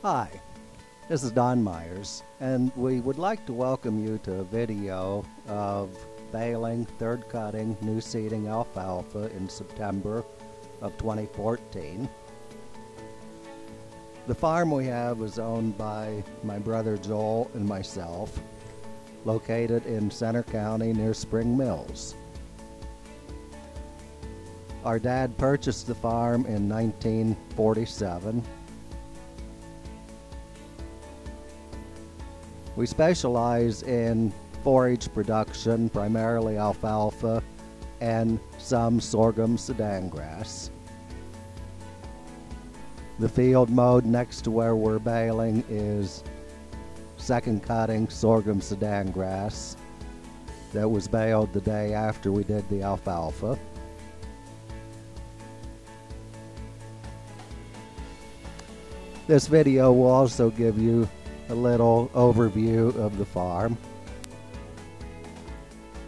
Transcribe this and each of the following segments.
Hi, this is Don Myers, and we would like to welcome you to a video of baling, third cutting, new seeding alfalfa in September of 2014. The farm we have is owned by my brother Joel and myself, located in Center County near Spring Mills. Our dad purchased the farm in 1947. We specialize in forage production, primarily alfalfa and some sorghum sudan grass. The field mowed next to where we're baling is second cutting sorghum sudan grass that was baled the day after we did the alfalfa. This video will also give you a little overview of the farm.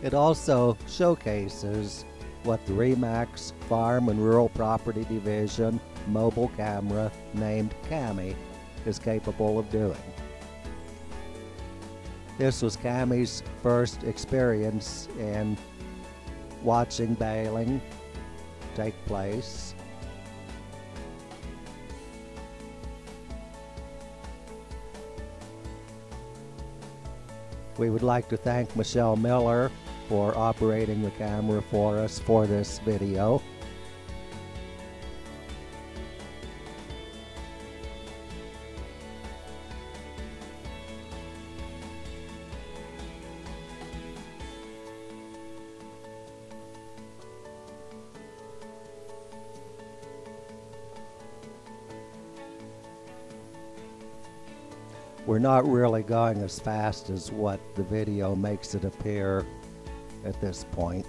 It also showcases what the RE/MAX Farm and Rural Property Division mobile camera named Cami is capable of doing. This was Cami's first experience in watching baling take place. We would like to thank Michelle Miller for operating the camera for us for this video. We're not really going as fast as what the video makes it appear at this point.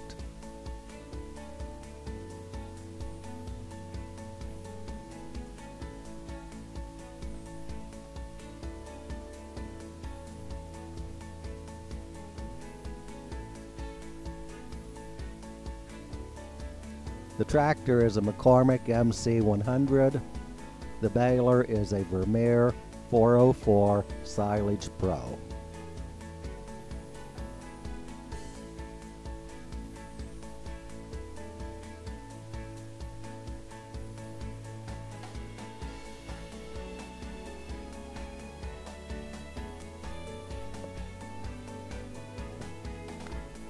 The tractor is a McCormick MC 100. The baler is a Vermeer 404 Silage Pro.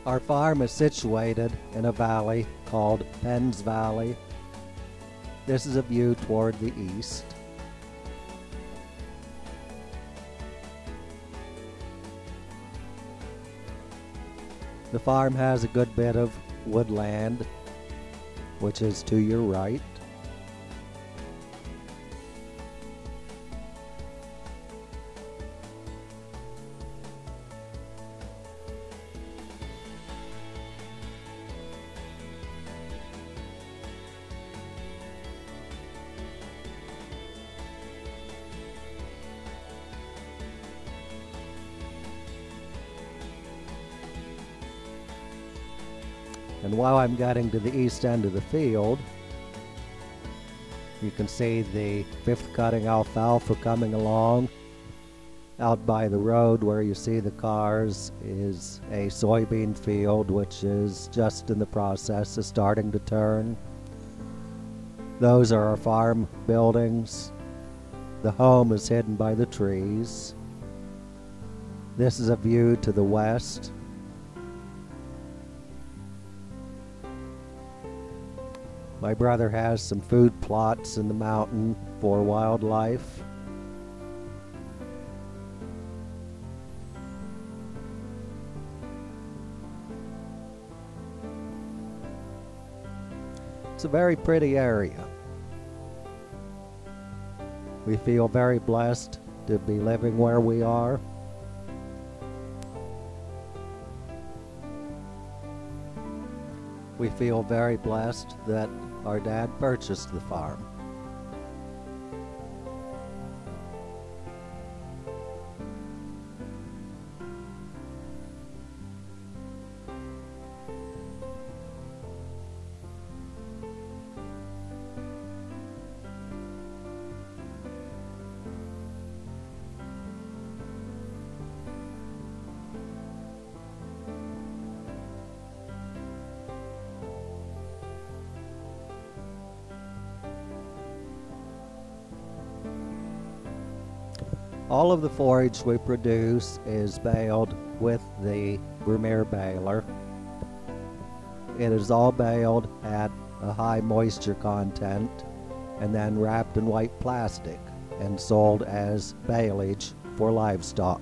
Our farm is situated in a valley called Penns Valley. This is a view toward the east. The farm has a good bit of woodland, which is to your right. And while I'm getting to the east end of the field, you can see the fifth cutting alfalfa coming along. Out by the road where you see the cars is a soybean field, which is just in the process of starting to turn. Those are our farm buildings. The home is hidden by the trees. This is a view to the west. My brother has some food plots in the mountain for wildlife. It's a very pretty area. We feel very blessed to be living where we are. We feel very blessed that our dad purchased the farm. All of the forage we produce is baled with the Vermeer baler. It is all baled at a high moisture content and then wrapped in white plastic and sold as baleage for livestock.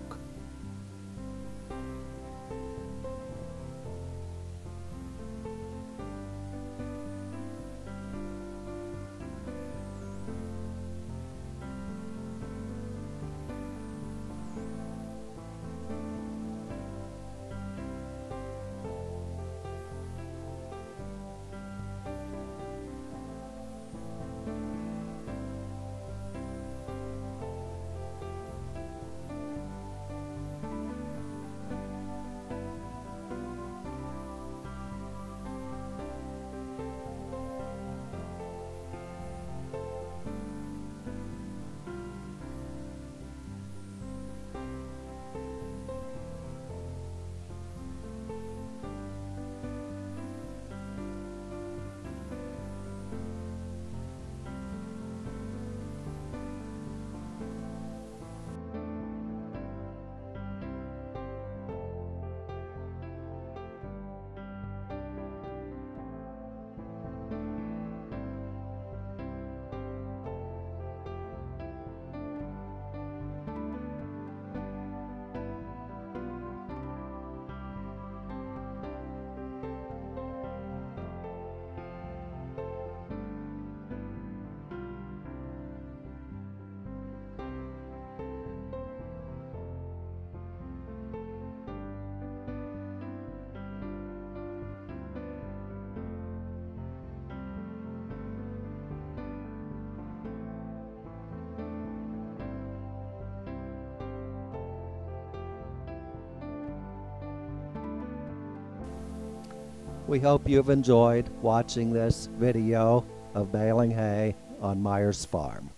We hope you've enjoyed watching this video of baling hay on Myers Farm.